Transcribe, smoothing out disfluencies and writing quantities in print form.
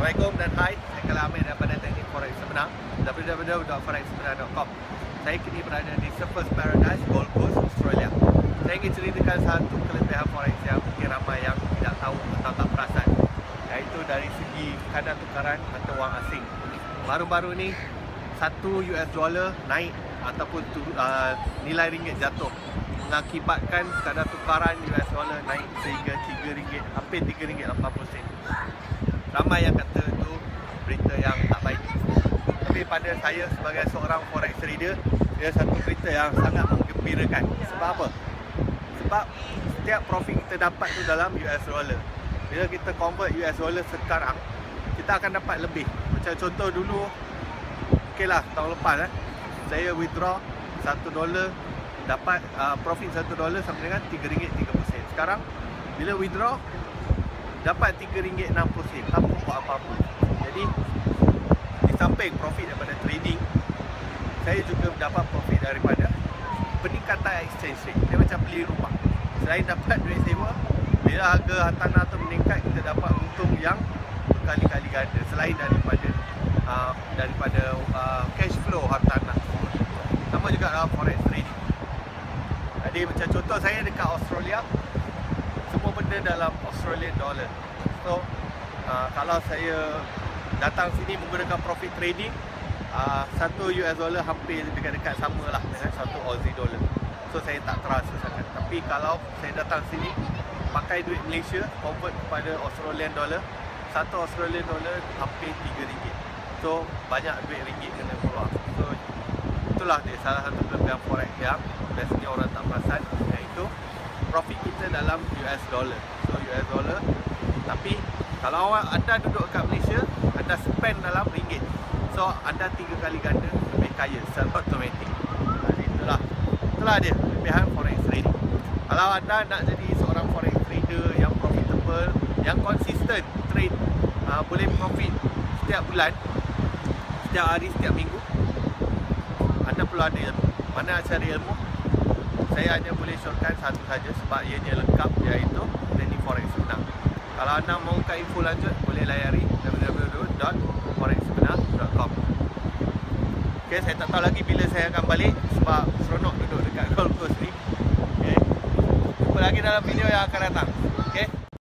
Assalamualaikum dan hai, saya Kala Amir daripada Teknik Forex Sebenar, www.forexsebenar.com. Saya kini berada di Surfers Paradise, Gold Coast, Australia. Saya ingin ceritakan satu kelebihan forex yang mungkin ramai yang tidak tahu atau tak perasan, iaitu dari segi kadar tukaran atau wang asing. Baru-baru ni $1 naik ataupun nilai ringgit jatuh, mengakibatkan kadar tukaran US dollar naik sehingga RM3, hampir RM3.80. Ramai yang kata itu berita yang tak baik, tapi pada saya sebagai seorang forex trader, dia satu berita yang sangat menggembirakan. Sebab apa? Sebab setiap profit kita dapat tu dalam US dollar. Bila kita convert US dollar sekarang, kita akan dapat lebih. Macam contoh dulu, okeylah tahun lepas saya withdraw $1, dapat profit $1 sama dengan RM3.30. Sekarang bila withdraw dapat RM3.60, tanpa buat apa-apa. Jadi di samping profit daripada trading, saya juga dapat profit daripada peningkatan exchange rate. Dia macam beli rumah. Selain dapat duit sewa, bila harga hartanah tu meningkat, kita dapat untung yang berkali-kali ganda selain daripada cash flow hartanah. Sama juga dalam forex trading. Jadi macam contoh saya dekat Australia, semua benda dalam Australian dollar. So kalau saya datang sini menggunakan profit trading, $1 hampir dekat-dekat sama lah dengan $1 Aussie dollar. So saya tak terasa sangat. Tapi kalau saya datang sini pakai duit Malaysia, convert kepada Australian dollar, $1 Australian dollar hampir RM3. So banyak duit ringgit kena keluar. So itulah dia salah satu kelebihan forex yang biasanya orang tak perasan, iaitu profit kita dalam US dollar. So US dollar, tapi kalau anda duduk kat Malaysia, anda spend dalam ringgit, so anda 3 kali ganda lebih kaya secara automatik. Jadi itulah dia kelebihan forex trading. Kalau anda nak jadi seorang forex trader yang profitable, yang konsisten trade, boleh profit setiap bulan, setiap hari, setiap minggu, anda perlu ada ilmu. Mana nak cari ilmu? Saya hanya boleh shortkan satu saja sebab ianya lengkap, iaitu Teknik Forex Sebenar. Kalau anda mahukan info lanjut, boleh layari www.forexsebenar.com. Okay, saya tak tahu lagi bila saya akan balik sebab seronok duduk dekat Gold Coast ni. Okay, jumpa lagi dalam video yang akan datang.